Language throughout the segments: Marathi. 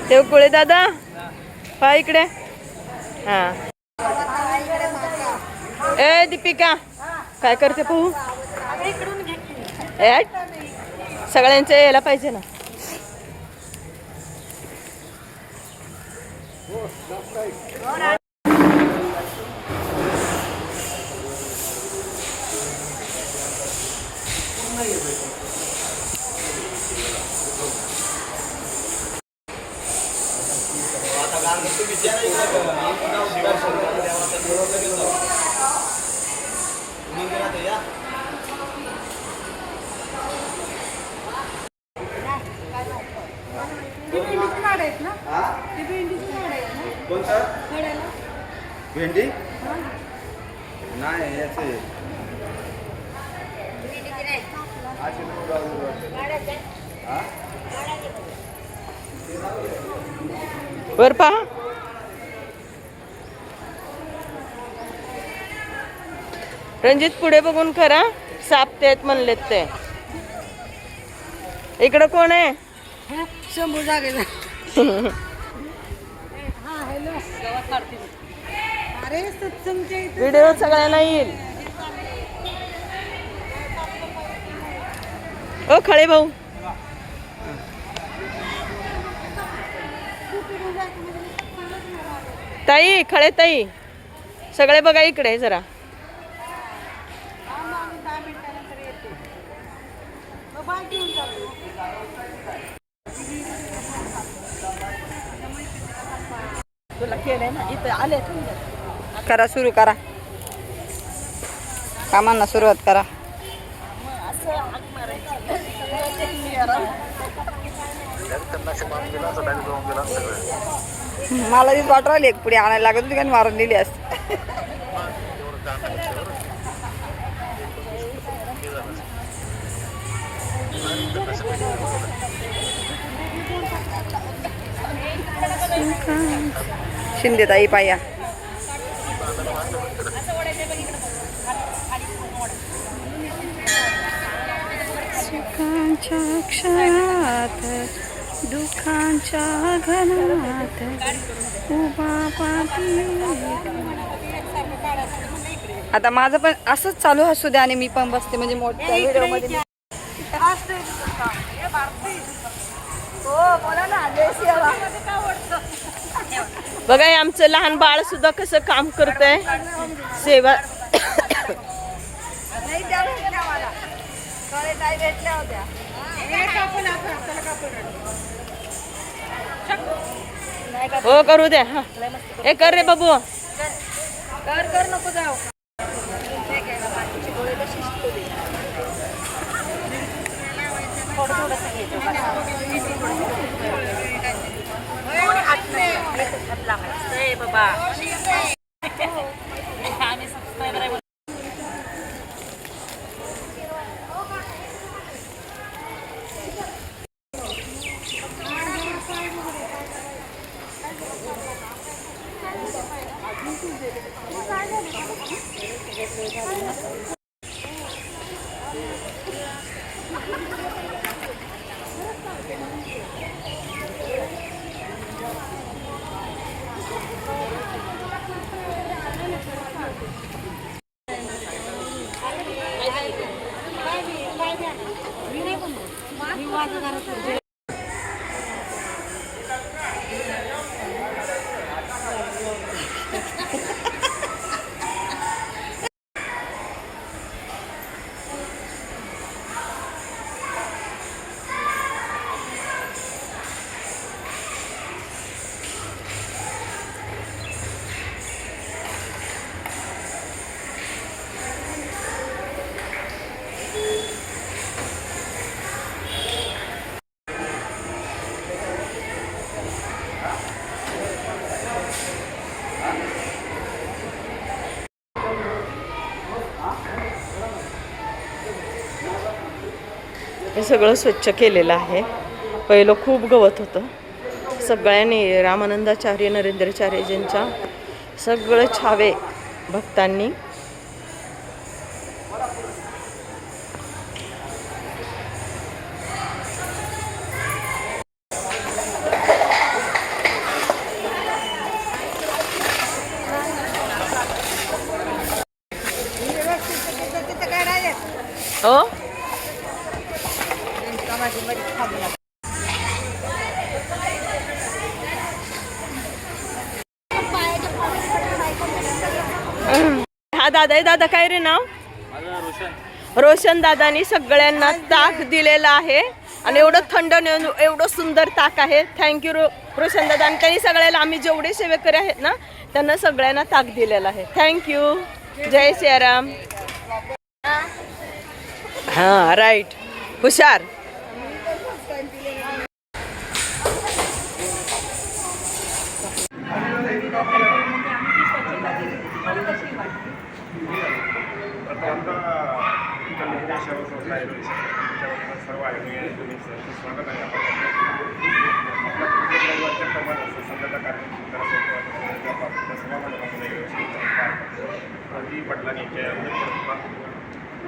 देवकुळे दादा पहा इकडे. हा ए दीपिका काय करते पाहू. सगळ्यांचं यायला पाहिजे ना. भेंडी नाही याचे वर पहा. रणजित पुढे बघून करा. सापतेत म्हणलेत ते. इकडं कोण आहे. शंभू जागेला. अरे व्हिडिओ सगळ्यांना येईल. ओ खळे भाऊ ताई खळे ताई सगळे बघा इकडे जरा. तुला केलंय ना इथं आले. करा सुरू करा. कामांना सुरुवात करा. मला तीच वाट राहिली. एक पुढे आणायला लागत होती का मारून दिली असते. शिंदे ताई पाया सुखांच्या क्षणात दुःखांच्या घनात उभा पाठी. आता माझं पण असंच चालू असू द्या आणि मी पण बसते म्हणजे मोठ्या व्हिडिओ मध्ये. बघा आमचं लहान बाळ सुद्धा कसं काम करतंय. सेवा हो करू द्या. हा हे कर रे बाबू. कर नको जाऊ. हे सगळं स्वच्छ केलेलं आहे. पहिलं खूप गवत होतं. सगळ्यांनी रामानंदाचार्य नरेंद्राचार्यजींच्या सगळं छावे भक्तांनी हा दादा आहे. दादा काय रे नाव? रोशन दादानी सगळ्यांना ताक दिलेला आहे आणि एवढं थंड एवढं सुंदर ताक आहे. थँक्यू रोशन दादा. आणि त्यांनी सगळ्याला आम्ही जेवढे सेवेकरी आहेत ना त्यांना सगळ्यांना ताक दिलेलं आहे. थँक्यू. जय सियाराम. हा राईट. हुशार. सर्व आयोजन स्वागत आहे. पटलानी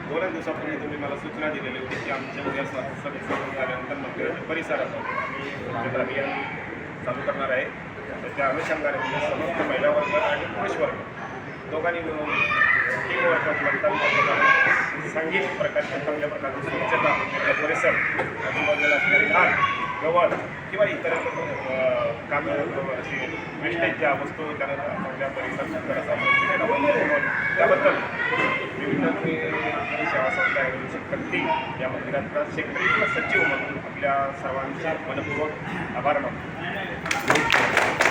2 दिवसापूर्वी तुम्ही मला सूचना दिलेली होती की आमच्या उद्या सभेचं झाल्यानंतर मंदिराच्या परिसरात आम्ही स्वच्छता अभियान चालू करणार आहे. त्याच्या अनुषंगाने म्हणजे समस्त महिला वर्ग आणि पुरुष वर्ग दोघांनी मिळून टीम वर्कआउट म्हणतात सांघिक प्रकारच्या चांगल्या प्रकारची स्वच्छता परिसर आजूबाजूला असणारी घाण गवत किंवा इतर कामं अशी वेस्टेज ज्या वस्तू त्यांना चांगल्या परिसर सुंदर असा त्याबद्दल विविध सेवा संस्था शक्ती या मंदिराचा सेक्रेटरी सचिव म्हणून आपल्या सर्वांचे मनपूर्वक आभार मानतो.